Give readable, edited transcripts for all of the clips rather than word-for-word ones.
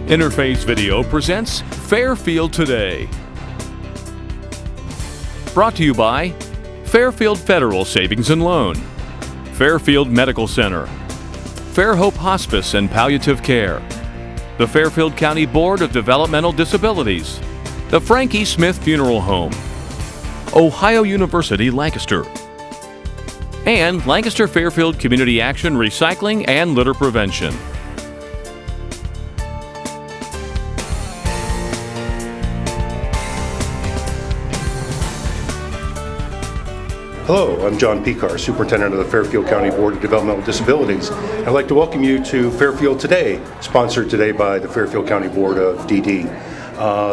Interface Video presents Fairfield Today. Brought to you by Fairfield Federal Savings and Loan, Fairfield Medical Center, Fairhope Hospice and Palliative Care, the Fairfield County Board of Developmental Disabilities, the Frankie Smith Funeral Home, Ohio University Lancaster, and Lancaster Fairfield Community Action Recycling and Litter Prevention. Hello, I'm John Pekar, Superintendent of the Fairfield County Board of Developmental Disabilities. I'd like to welcome you to Fairfield Today, sponsored today by the Fairfield County Board of DD.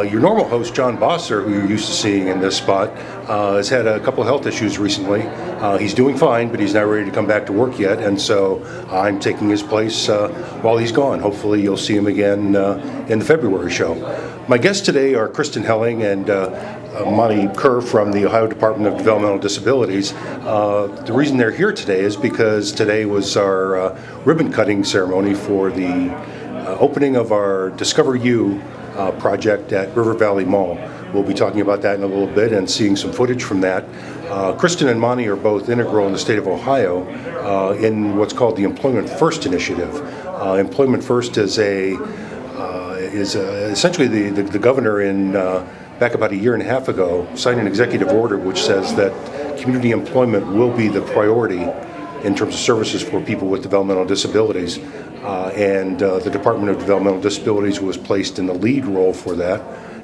Your normal host, John Bosser, who you're used to seeing in this spot, has had a couple of health issues recently. He's doing fine, but he's not ready to come back to work yet, and so I'm taking his place while he's gone. Hopefully you'll see him again in the February show. My guests today are Kristen Helling and Monty Kerr from the Ohio Department of Developmental Disabilities. The reason they're here today is because today was our ribbon cutting ceremony for the opening of our Discover You project at River Valley Mall. We'll be talking about that in a little bit and seeing some footage from that. Kristen and Monty are both integral in the state of Ohio in what's called the Employment First initiative. Employment First is essentially the governor back about a year and a half ago signed an executive order which says that community employment will be the priority in terms of services for people with developmental disabilities. And the Department of Developmental Disabilities was placed in the lead role for that.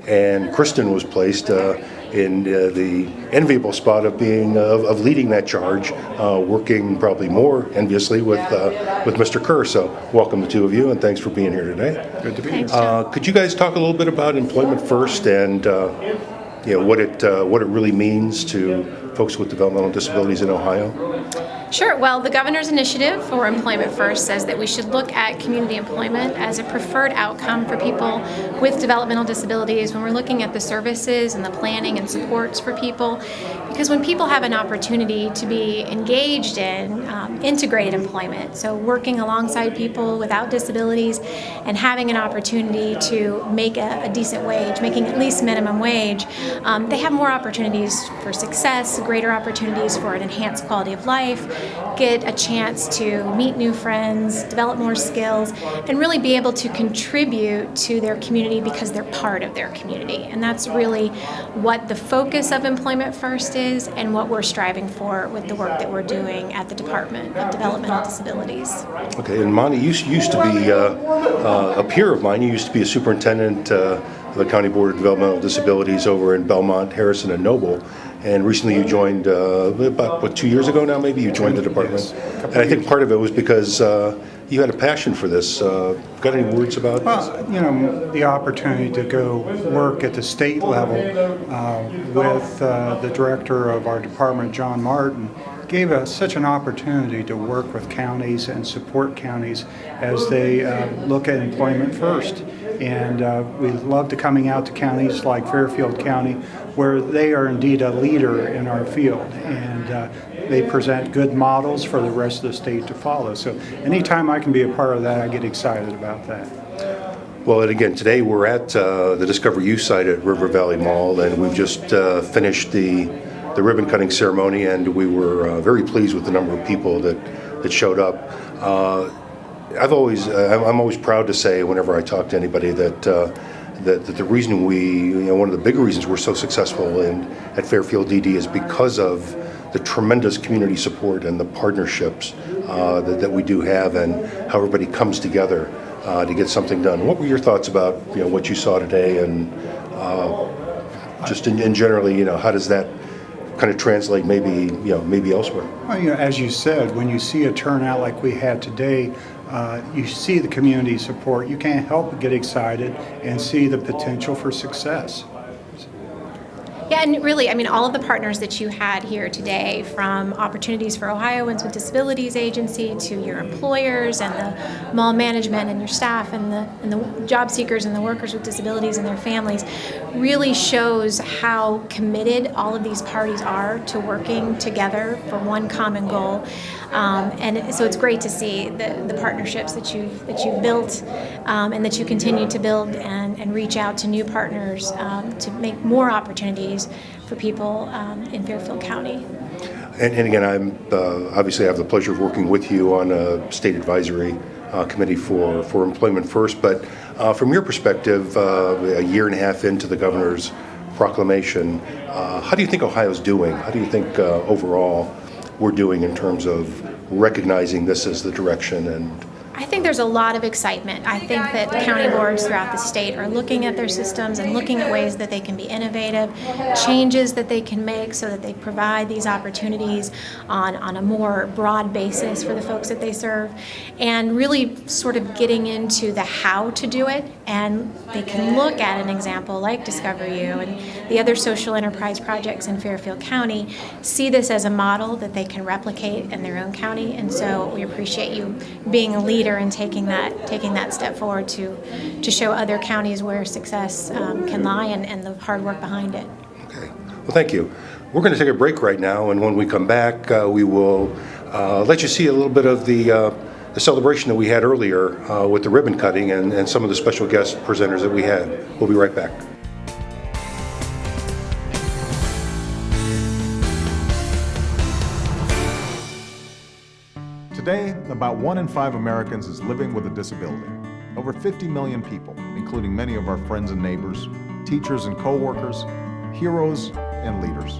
And Kristen was placed in the enviable spot of leading that charge, working probably more enviously with Mr. Kerr. So welcome the two of you, and thanks for being here today. Good to be here. Could you guys talk a little bit about Employment First and what it really means to folks with developmental disabilities in Ohio? Sure. Well, the governor's initiative for Employment First says that we should look at community employment as a preferred outcome for people with developmental disabilities when we're looking at the services and the planning and supports for people. Because when people have an opportunity to be engaged in integrated employment, so working alongside people without disabilities and having an opportunity to make a decent wage, making at least minimum wage, they have more opportunities for success, greater opportunities for an enhanced quality of life, get a chance to meet new friends, develop more skills, and really be able to contribute to their community because they're part of their community. And that's really what the focus of Employment First is and what we're striving for with the work that we're doing at the Department of Developmental Disabilities. Okay, and Monty, you used to be a peer of mine. You used to be a superintendent of the County Board of Developmental Disabilities over in Belmont, Harrison, and Noble. And recently you joined, about 2 years ago now maybe, you joined the department. Yes, and I think part of it was because you had a passion for this. Got any words about this? Well, the opportunity to go work at the state level with the director of our department, John Martin, gave us such an opportunity to work with counties and support counties as they look at employment first. And we love to coming out to counties like Fairfield County, where they are indeed a leader in our field, and they present good models for the rest of the state to follow. So anytime I can be a part of that, I get excited about that. Well, and again, today we're at the Discover You site at River Valley Mall, and we've just finished the ribbon cutting ceremony, and we were very pleased with the number of people that showed up. I'm always proud to say whenever I talk to anybody that the reason one of the big reasons we're so successful at Fairfield DD is because of the tremendous community support and the partnerships that we do have, and how everybody comes together to get something done. What were your thoughts about what you saw today, and just in generally, how does that kind of translate maybe elsewhere? Well, as you said, when you see a turnout like we had today, you see the community support. You can't help but get excited and see the potential for success. Yeah, Yeah, and really, I mean, all of the partners that you had here today, from Opportunities for Ohioans with Disabilities Agency to your employers and the mall management and your staff and the job seekers and the workers with disabilities and their families, really shows how committed all of these parties are to working together for one common goal. So it's great to see the partnerships that you've built and that you continue to build and reach out to new partners to make more opportunities for people in Fairfield County. And again, I'm obviously I have the pleasure of working with you on a state advisory committee for Employment First. But from your perspective, a year and a half into the governor's proclamation, how do you think Ohio's doing? How do you think overall we're doing in terms of recognizing this as the direction? And I think there's a lot of excitement. I think that county boards throughout the state are looking at their systems and looking at ways that they can be innovative, changes that they can make so that they provide these opportunities on a more broad basis for the folks that they serve, and really sort of getting into the how to do it. And they can look at an example like Discover You and the other social enterprise projects in Fairfield County, see this as a model that they can replicate in their own county. And so we appreciate you being a leader and taking that step forward to show other counties where success can lie and the hard work behind it. okay, well, thank you. We're going to take a break right now, and when we come back, we will let you see a little bit of the celebration that we had earlier with the ribbon cutting and some of the special guest presenters that we had. We'll be right back. Today, about 1 in 5 Americans is living with a disability. Over 50 million people, including many of our friends and neighbors, teachers and co-workers, heroes and leaders.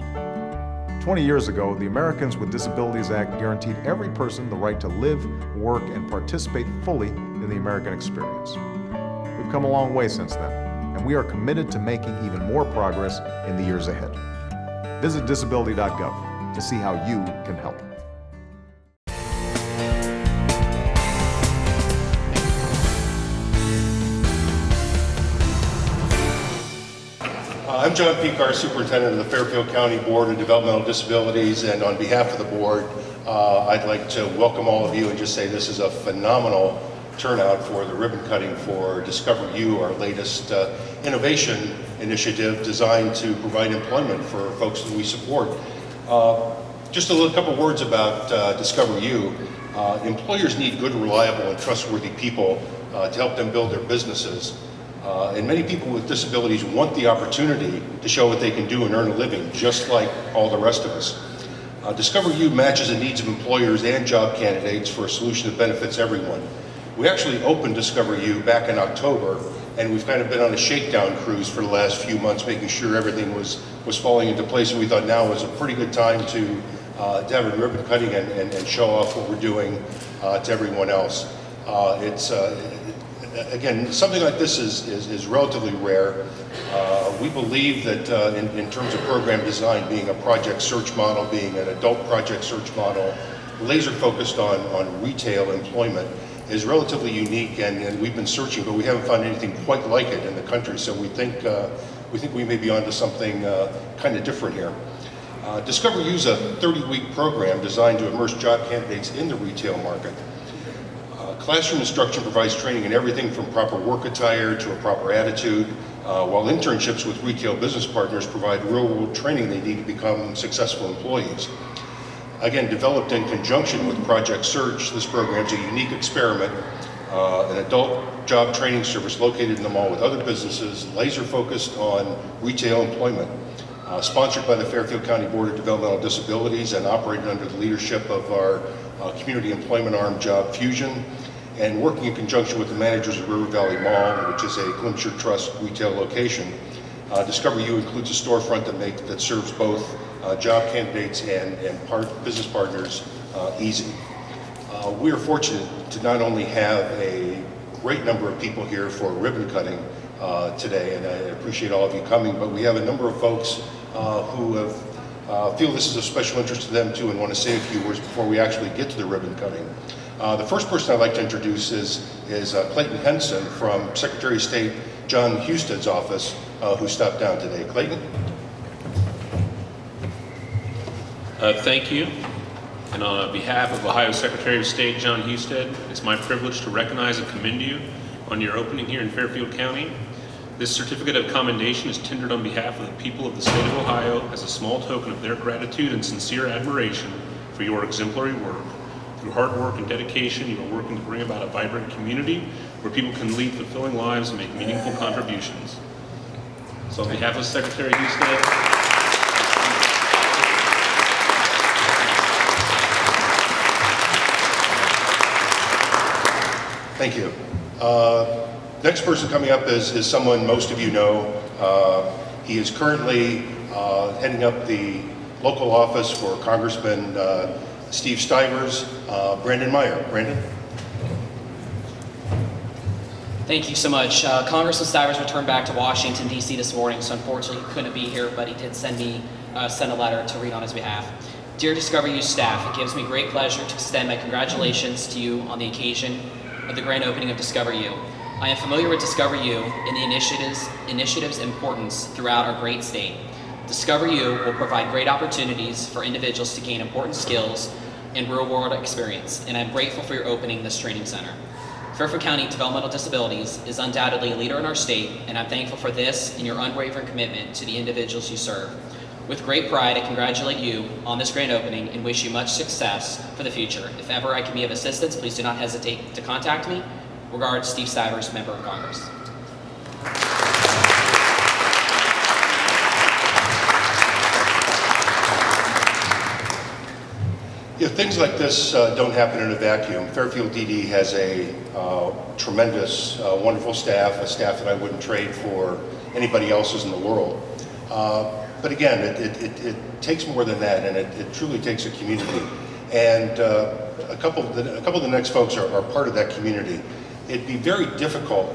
20 years ago, the Americans with Disabilities Act guaranteed every person the right to live, work, and participate fully in the American experience. We've come a long way since then, and we are committed to making even more progress in the years ahead. Visit disability.gov to see how you can help. I'm John Pekar, Superintendent of the Fairfield County Board of Developmental Disabilities, and on behalf of the board, I'd like to welcome all of you and just say this is a phenomenal turnout for the ribbon cutting for Discover You, our latest innovation initiative designed to provide employment for folks that we support. Just a couple words about Discover You. Employers need good, reliable, and trustworthy people to help them build their businesses. And many people with disabilities want the opportunity to show what they can do and earn a living, just like all the rest of us. Discover You matches the needs of employers and job candidates for a solution that benefits everyone. We actually opened Discover You back in October, and we've kind of been on a shakedown cruise for the last few months, making sure everything was falling into place, and we thought now was a pretty good time to have a ribbon cutting and show off what we're doing to everyone else. Again, something like this is relatively rare. We believe that in terms of program design, being a project search model, being an adult project search model, laser focused on retail employment is relatively unique, and we've been searching, but we haven't found anything quite like it in the country. So we think we may be onto something kind of different here. Discover You is a 30-week program designed to immerse job candidates in the retail market. Classroom instruction provides training in everything from proper work attire to a proper attitude, while internships with retail business partners provide real-world training they need to become successful employees. Again, developed in conjunction with Project Search, this program is a unique experiment, an adult job training service located in the mall with other businesses, laser-focused on retail employment, sponsored by the Fairfield County Board of Developmental Disabilities and operated under the leadership of our community employment arm, Job Fusion, and working in conjunction with the managers of River Valley Mall, which is a Glimcher Trust retail location. Discover You includes a storefront that serves both job candidates and business partners easy. We are fortunate to not only have a great number of people here for ribbon cutting today, and I appreciate all of you coming, but we have a number of folks who feel this is of special interest to them too and want to say a few words before we actually get to the ribbon cutting. The first person I'd like to introduce is Clayton Henson from Secretary of State John Huston's office, who stopped down today. Clayton? Thank you. And on behalf of Ohio Secretary of State John Husted, it's my privilege to recognize and commend you on your opening here in Fairfield County. This certificate of commendation is tendered on behalf of the people of the state of Ohio as a small token of their gratitude and sincere admiration for your exemplary work. Through hard work and dedication, you are working to bring about a vibrant community where people can lead fulfilling lives and make meaningful contributions. So on behalf of Secretary Husted, Thank you. Next person coming up is someone most of you know. He is currently heading up the local office for Congressman Steve Stivers, Brandon Meyer. Brandon? Thank you so much. Congressman Stivers returned back to Washington, D.C. this morning, so unfortunately he couldn't be here, but he did send a letter to read on his behalf. Dear Discover You staff, it gives me great pleasure to extend my congratulations to you on the occasion of the grand opening of Discover You. I am familiar with Discover You and the initiative's importance throughout our great state. Discover You will provide great opportunities for individuals to gain important skills and real-world experience, and I'm grateful for your opening this training center. Fairfield County Developmental Disabilities is undoubtedly a leader in our state, and I'm thankful for this and your unwavering commitment to the individuals you serve. With great pride, I congratulate you on this grand opening and wish you much success for the future. If ever I can be of assistance, please do not hesitate to contact me. Regards, Steve Stivers, Member of Congress. Yeah, things like this don't happen in a vacuum. Fairfield DD has a tremendous, wonderful staff, a staff that I wouldn't trade for anybody else's in the world. But again, it takes more than that, and it truly takes a community. And a couple of the next folks are part of that community. It'd be very difficult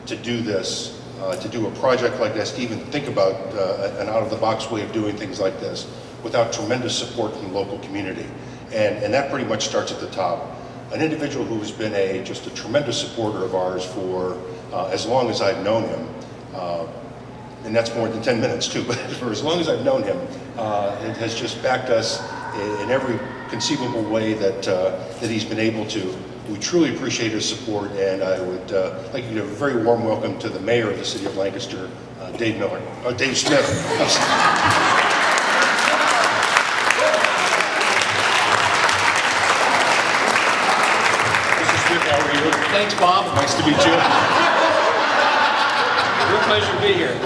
to do this, to do a project like this, to even think about an out-of-the-box way of doing things like this, without tremendous support from the local community. And that pretty much starts at the top. An individual who has been just a tremendous supporter of ours for as long as I've known him, and that's more than 10 minutes too, but for as long as I've known him, it has just backed us in every conceivable way that he's been able to. We truly appreciate his support, and I would like to give a very warm welcome to the mayor of the city of Lancaster, Dave Smith. Mr. Smith, how are you? Thanks, Bob. Nice to meet you. Real pleasure to be here.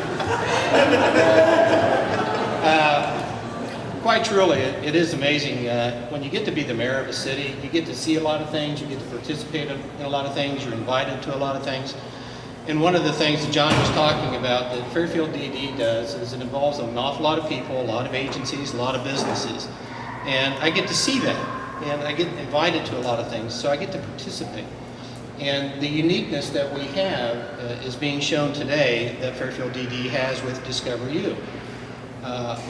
Quite truly, it is amazing. When you get to be the mayor of a city, you get to see a lot of things, you get to participate in a lot of things, you're invited to a lot of things. And one of the things that John was talking about that Fairfield DD does is it involves an awful lot of people, a lot of agencies, a lot of businesses. And I get to see that, and I get invited to a lot of things, so I get to participate. And the uniqueness that we have is being shown today that Fairfield DD has with Discover You.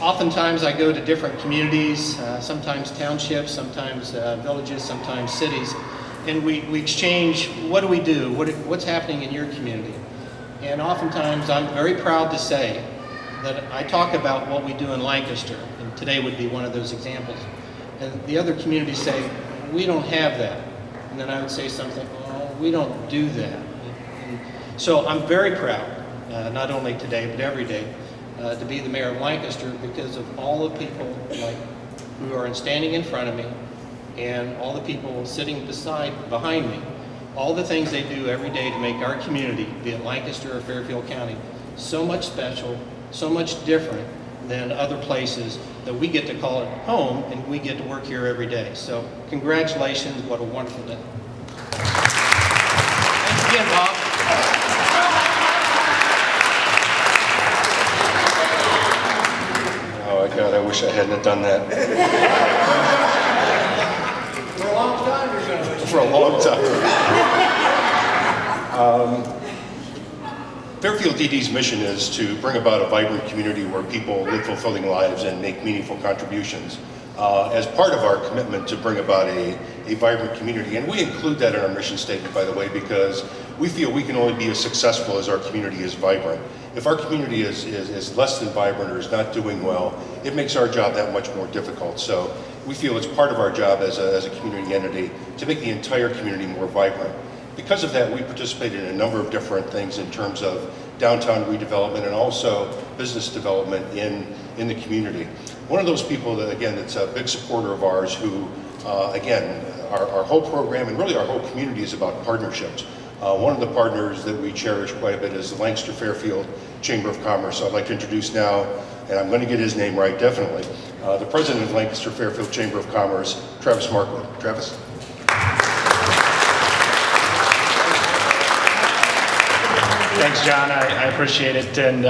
Oftentimes I go to different communities, sometimes townships, sometimes villages, sometimes cities, and we exchange, what do we do, what's happening in your community? And oftentimes I'm very proud to say that I talk about what we do in Lancaster, and today would be one of those examples. And the other communities say, we don't have that. And then I would say something, oh, we don't do that. And so I'm very proud, not only today, but every day, to be the mayor of Lancaster because of all the people who are standing in front of me and all the people sitting behind me. All the things they do every day to make our community, be it Lancaster or Fairfield County, so much special, so much different than other places that we get to call it home and we get to work here every day. So congratulations, what a wonderful day. Thanks again, Bob. Oh God, I wish I hadn't done that. For a long time, you're going to wish. For a long time. Fairfield DD's mission is to bring about a vibrant community where people live fulfilling lives and make meaningful contributions. As part of our commitment to bring about a vibrant community, and we include that in our mission statement, by the way, because we feel we can only be as successful as our community is vibrant. if our community is less than vibrant or is not doing well, it makes our job that much more difficult. So we feel it's part of our job as a community entity to make the entire community more vibrant. Because of that, we participated in a number of different things in terms of downtown redevelopment and also business development in the community. One of those people that, again, that's a big supporter of ours who, again, our whole program and really our whole community is about partnerships. One of the partners that we cherish quite a bit is the Lancaster Fairfield Chamber of Commerce. So I'd like to introduce now, and I'm going to get his name right, definitely, the president of Lancaster Fairfield Chamber of Commerce, Travis Markwood. Travis. Thanks, John. I appreciate it, and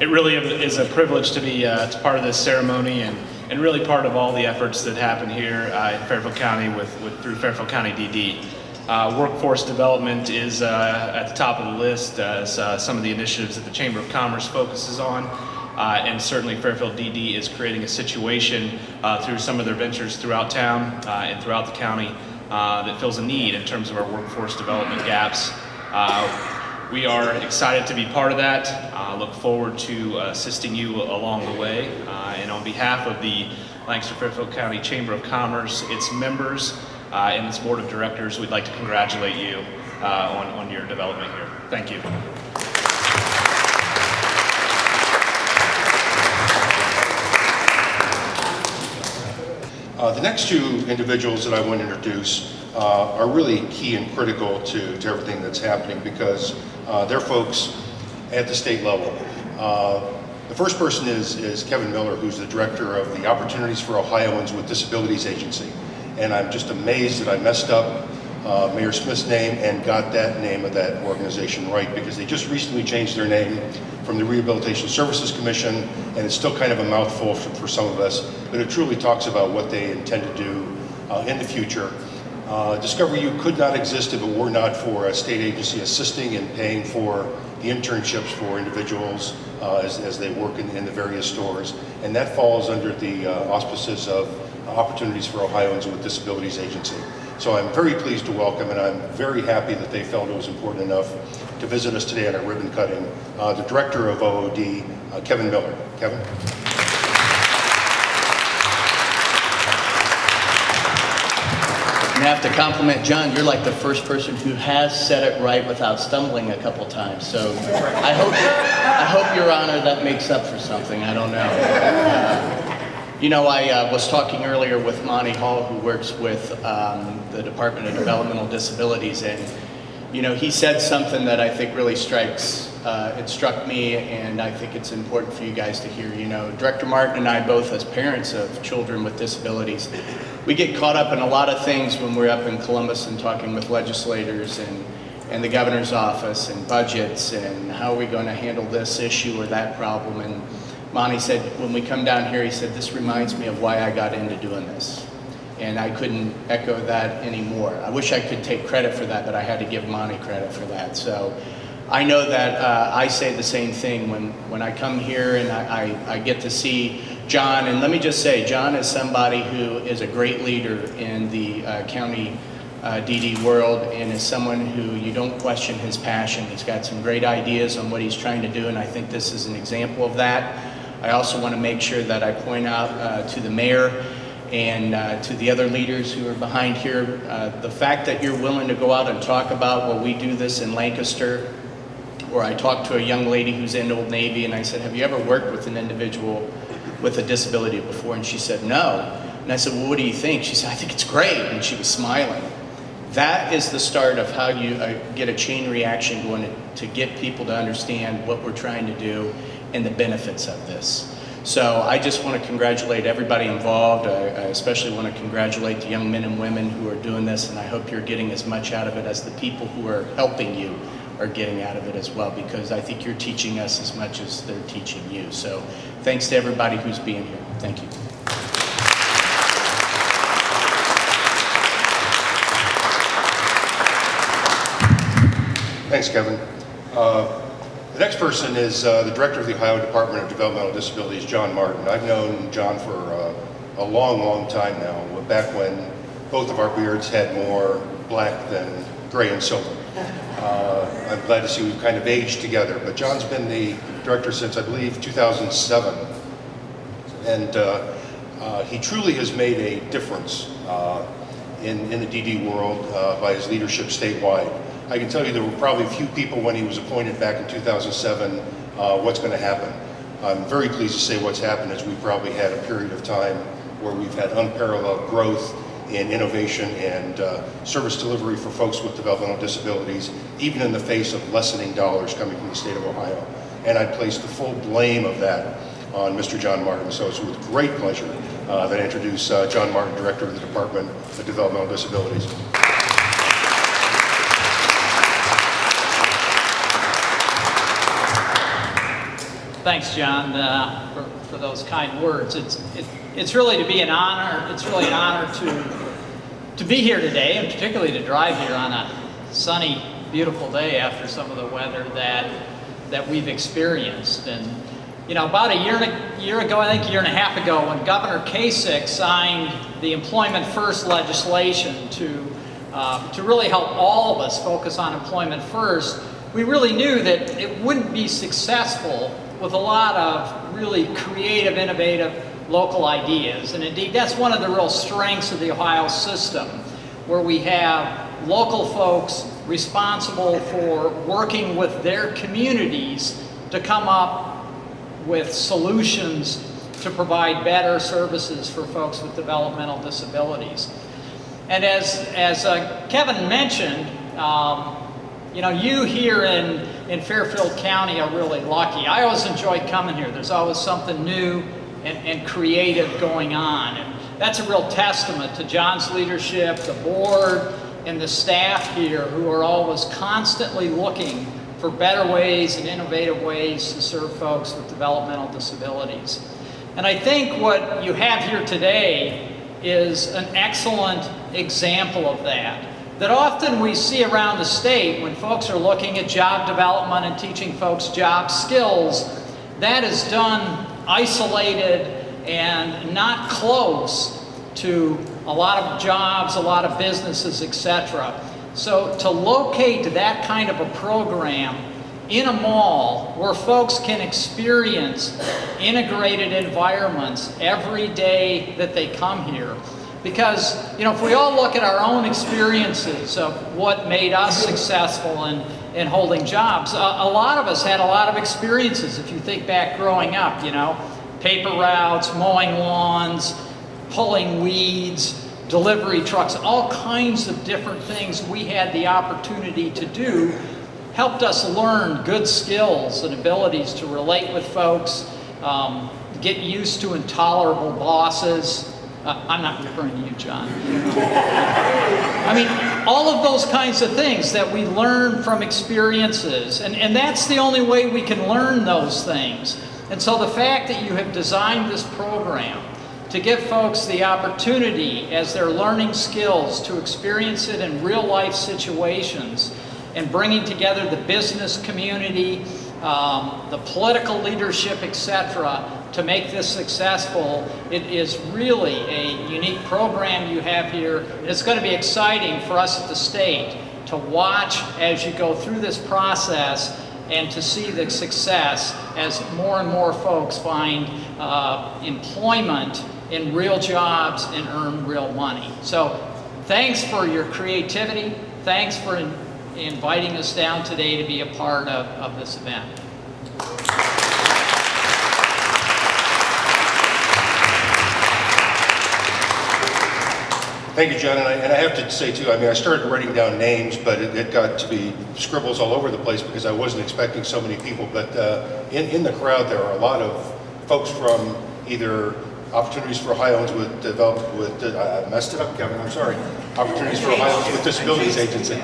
it really is a privilege to be part of this ceremony and really part of all the efforts that happen here in Fairfield County through Fairfield County DD. Workforce development is at the top of the list as some of the initiatives that the Chamber of Commerce focuses on, and certainly Fairfield DD is creating a situation through some of their ventures throughout town and throughout the county that fills a need in terms of our workforce development gaps. We are excited to be part of that. Look forward to assisting you along the way. And on behalf of the Lancaster Fairfield County Chamber of Commerce, its members, and its board of directors, we'd like to congratulate you on your development here. Thank you. The next two individuals that I want to introduce are really key and critical to everything that's happening because they're folks at the state level. The first person is Kevin Miller, who's the director of the Opportunities for Ohioans with Disabilities Agency. And I'm just amazed that I messed up Mayor Smith's name and got that name of that organization right, because they just recently changed their name from the Rehabilitation Services Commission, and it's still kind of a mouthful for some of us, but it truly talks about what they intend to do in the future. Discover U could not exist if it were not for a state agency assisting and paying for the internships for individuals as they work in the various stores, and that falls under the auspices of Opportunities for Ohioans with Disabilities Agency. So I'm very pleased to welcome, and I'm very happy that they felt it was important enough to visit us today on our ribbon cutting, the director of OOD, Kevin Miller. Kevin? I have to compliment John. You're like the first person who has said it right without stumbling a couple times. So I hope, Your Honor, that makes up for something. I don't know. You know, I was talking earlier with Monty Hall, who works with the Department of Developmental Disabilities, and you know, he said something that I think really it struck me, and I think it's important for you guys to hear. You know, Director Martin and I both, as parents of children with disabilities, we get caught up in a lot of things when we're up in Columbus and talking with legislators and the governor's office and budgets and how are we going to handle this issue or that problem. And Monty said, when we come down here, he said, this reminds me of why I got into doing this. And I couldn't echo that anymore. I wish I could take credit for that, but I had to give Monty credit for that. So I know that I say the same thing when I come here and I get to see John. And let me just say, John is somebody who is a great leader in the county DD world, and is someone who you don't question his passion. He's got some great ideas on what he's trying to do, and I think this is an example of that. I also want to make sure that I point out to the mayor and to the other leaders who are behind here, the fact that you're willing to go out and talk about, well, we do this in Lancaster, or I talked to a young lady who's in Old Navy and I said, have you ever worked with an individual with a disability before? And she said, no. And I said, well, what do you think? She said, I think it's great. And she was smiling. That is the start of how you get a chain reaction going to get people to understand what we're trying to do and the benefits of this. So I just want to congratulate everybody involved. I especially want to congratulate the young men and women who are doing this, and I hope you're getting as much out of it as the people who are helping you are getting out of it as well, because I think you're teaching us as much as they're teaching you. So thanks to everybody who's being here. Thank you. Thanks, Kevin. The next person is the director of the Ohio Department of Developmental Disabilities, John Martin. I've known John for a long, long time now, back when both of our beards had more black than gray and silver. I'm glad to see we've kind of aged together. But John's been the director since, I believe, 2007. And he truly has made a difference in the DD world by his leadership statewide. I can tell you there were probably few people when he was appointed back in 2007 what's going to happen. I'm very pleased to say what's happened is we've probably had a period of time where we've had unparalleled growth in innovation and service delivery for folks with developmental disabilities, even in the face of lessening dollars coming from the state of Ohio. And I place the full blame of that on Mr. John Martin. So it's with great pleasure that I introduce John Martin, Director of the Department of Developmental Disabilities. Thanks, John, for those kind words. It's really to be an honor. It's really an honor to be here today, and particularly to drive here on a sunny, beautiful day after some of the weather that we've experienced. And you know, about a year ago, I think a year and a half ago, when Governor Kasich signed the Employment First legislation to really help all of us focus on employment first, we really knew that it wouldn't be successful with a lot of really creative, innovative local ideas. And indeed, that's one of the real strengths of the Ohio system, where we have local folks responsible for working with their communities to come up with solutions to provide better services for folks with developmental disabilities. And as Kevin mentioned, you know, you here in Fairfield County are really lucky. I always enjoy coming here. There's always something new and creative going on. And that's a real testament to John's leadership, the board, and the staff here, who are always constantly looking for better ways and innovative ways to serve folks with developmental disabilities. And I think what you have here today is an excellent example of that. That often we see around the state when folks are looking at job development and teaching folks job skills, that is done isolated and not close to a lot of jobs, a lot of businesses, etc. So to locate that kind of a program in a mall where folks can experience integrated environments every day that they come here. Because, you know, if we all look at our own experiences of what made us successful in holding jobs, a lot of us had a lot of experiences. If you think back growing up, you know, paper routes, mowing lawns, pulling weeds, delivery trucks, all kinds of different things we had the opportunity to do, helped us learn good skills and abilities to relate with folks, get used to intolerable bosses. I'm not referring to you, John. I mean, all of those kinds of things that we learn from experiences, and that's the only way we can learn those things. And so the fact that you have designed this program to give folks the opportunity as they're learning skills to experience it in real life situations, and bringing together the business community, the political leadership, etc., to make this successful, it is really a unique program you have here. And it's going to be exciting for us at the state to watch as you go through this process and to see the success as more and more folks find employment in real jobs and earn real money. So thanks for your creativity. Thanks for inviting us down today to be a part of this event. Thank you, John. And I have to say, too, I mean, I started writing down names, but it got to be scribbles all over the place because I wasn't expecting so many people. But in the crowd, there are a lot of folks from either Opportunities for Ohioans with I messed it up, Kevin, I'm sorry. Opportunities for Ohioans with Disabilities Agency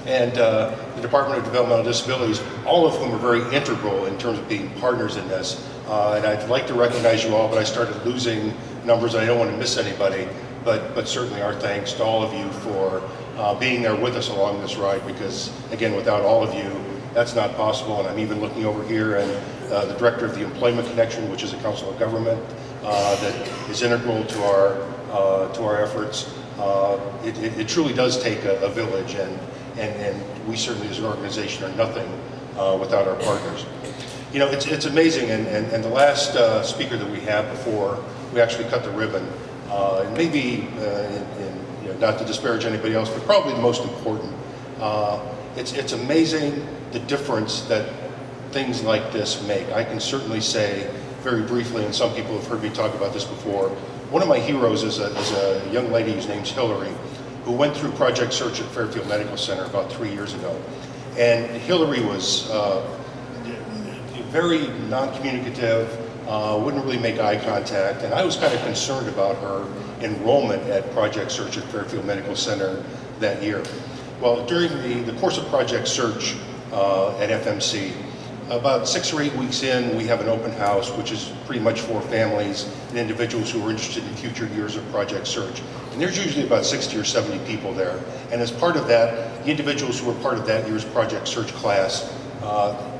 and the Department of Developmental Disabilities, all of whom are very integral in terms of being partners in this. And I'd like to recognize you all, but I started losing numbers and I don't want to miss anybody. But certainly our thanks to all of you for being there with us along this ride, because again, without all of you, that's not possible. And I'm even looking over here and the director of the Employment Connection, which is a council of government that is integral to our efforts. It truly does take a village, and we certainly as an organization are nothing without our partners. You know, it's amazing, and the last speaker that we had before we actually cut the ribbon, and maybe, you know, not to disparage anybody else, but probably the most important, it's amazing the difference that things like this make. I can certainly say very briefly, and some people have heard me talk about this before, one of my heroes is a young lady whose name's Hillary, who went through Project Search at Fairfield Medical Center about 3 years ago. And Hillary was very non-communicative, wouldn't really make eye contact, and I was kind of concerned about her enrollment at Project Search at Fairfield Medical Center that year. Well, during the course of Project Search at FMC, about 6 or 8 weeks in, we have an open house, which is pretty much for families and individuals who are interested in future years of Project Search. And there's usually about 60 or 70 people there. And as part of that, the individuals who are part of that year's Project Search class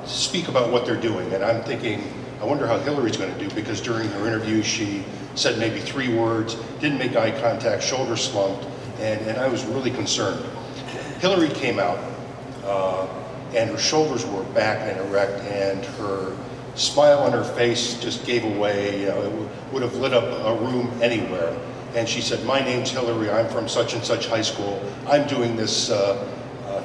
speak about what they're doing. And I'm thinking, I wonder how Hillary's going to do, because during her interview, she said maybe 3 words, didn't make eye contact, shoulders slumped, and I was really concerned. Hillary came out, and her shoulders were back and erect, and her smile on her face just gave away. You know, it would have lit up a room anywhere. And she said, "My name's Hillary, I'm from such and such high school. I'm doing this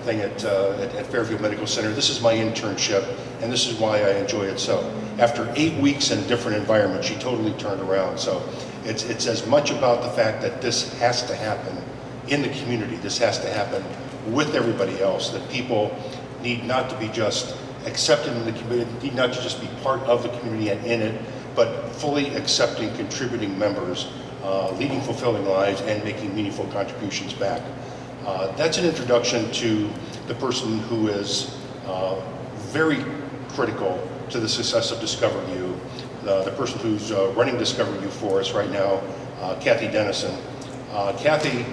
thing at Fairfield Medical Center. This is my internship, and this is why I enjoy it so." After 8 weeks in different environments, she totally turned around. So it's as much about the fact that this has to happen in the community. This has to happen with everybody else, that people need not to be just accepted in the community, need not to just be part of the community and in it, but fully accepting, contributing members, leading fulfilling lives, and making meaningful contributions back. That's an introduction to the person who is very critical to the success of Discover You, the person who's running Discover You for us right now, Kathy Dennison. Kathy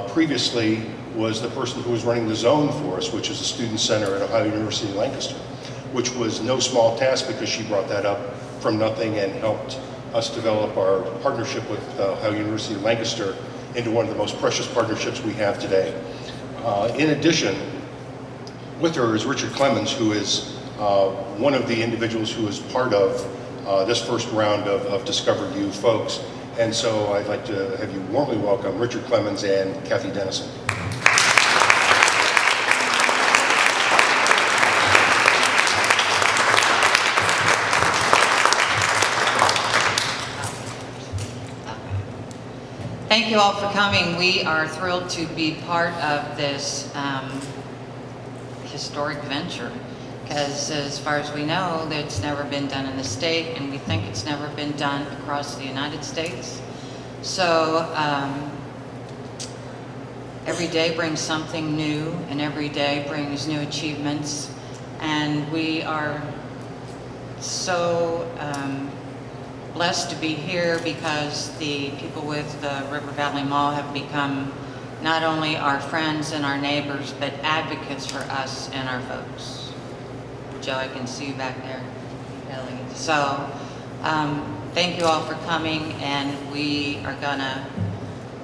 previously was the person who was running the Zone for us, which is a student center at Ohio University Lancaster, which was no small task because she brought that up from nothing and helped us develop our partnership with Ohio University Lancaster into one of the most precious partnerships we have today. In addition, with her is Richard Clemens, who is one of the individuals who is part of this first round of Discover You folks. And so I'd like to have you warmly welcome Richard Clemens and Kathy Dennison. Thank you all for coming. We are thrilled to be part of this historic venture, because as far as we know, it's never been done in the state, and we think it's never been done across the United States. So every day brings something new, and every day brings new achievements, and we are so blessed to be here because the people with the River Valley Mall have become not only our friends and our neighbors, but advocates for us and our folks. Joe, I can see you back there, Kelly. So thank you all for coming, and we are gonna,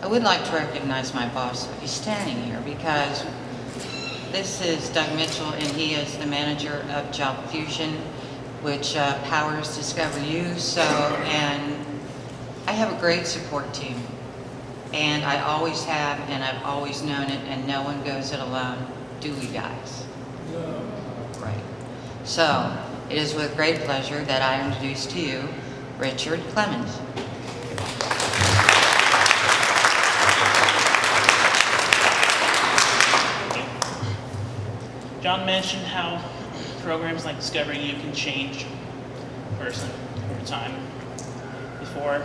I would like to recognize my boss. He's standing here because this is Doug Mitchell, and he is the manager of Job Fusion, which powers Discover You. So, and I have a great support team, and I always have, and I've always known it, and no one goes it alone, do we guys? No. Right. So, it is with great pleasure that I introduce to you Richard Clemens. John mentioned how programs like Discover You can change a person over time. Before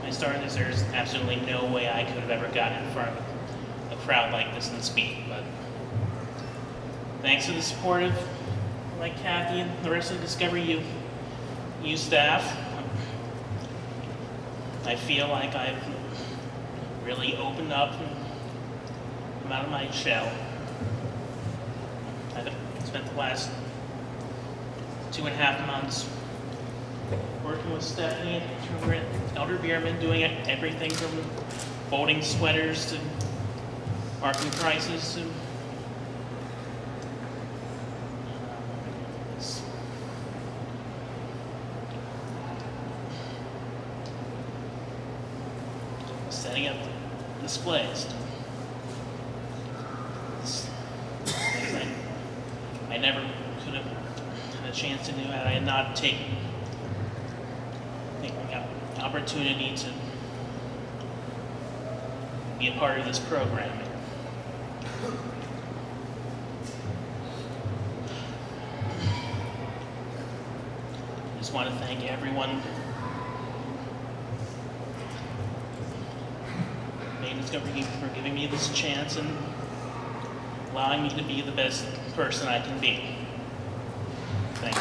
I started this, there's absolutely no way I could have ever gotten in front of a crowd like this and speak, but thanks to the support of like Kathy and the rest of Discover You staff, I feel like I've really opened up and come out of my shell. I've spent the last 2.5 months working with Stephanie over at Elder Bierman, doing everything from folding sweaters to marking prices to setting up displays. I never could have had a chance to do that. I had not taken the opportunity to be a part of this program. I just want to thank everyone for giving me this chance and allowing me to be the best person I can be. Thank you.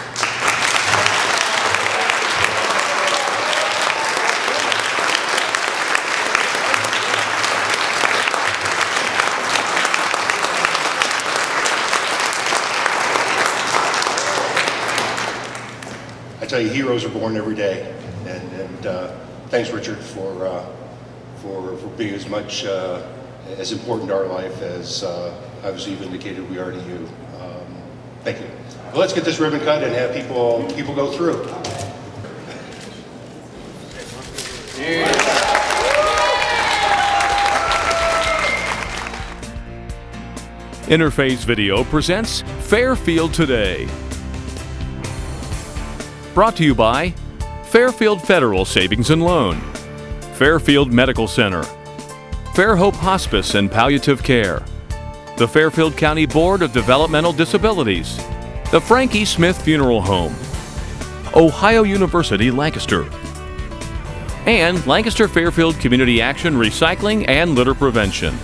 I tell you, heroes are born every day, and thanks, Richard, for being as much as important to our life as obviously you've indicated we are to you. Thank you. Well, let's get this ribbon cut and have people go through. Interface Video presents Fairfield Today. Brought to you by Fairfield Federal Savings and Loan, Fairfield Medical Center, Fairhope Hospice and Palliative Care, the Fairfield County Board of Developmental Disabilities, the Frank E. Smith Funeral Home, Ohio University Lancaster, and Lancaster Fairfield Community Action Recycling and Litter Prevention.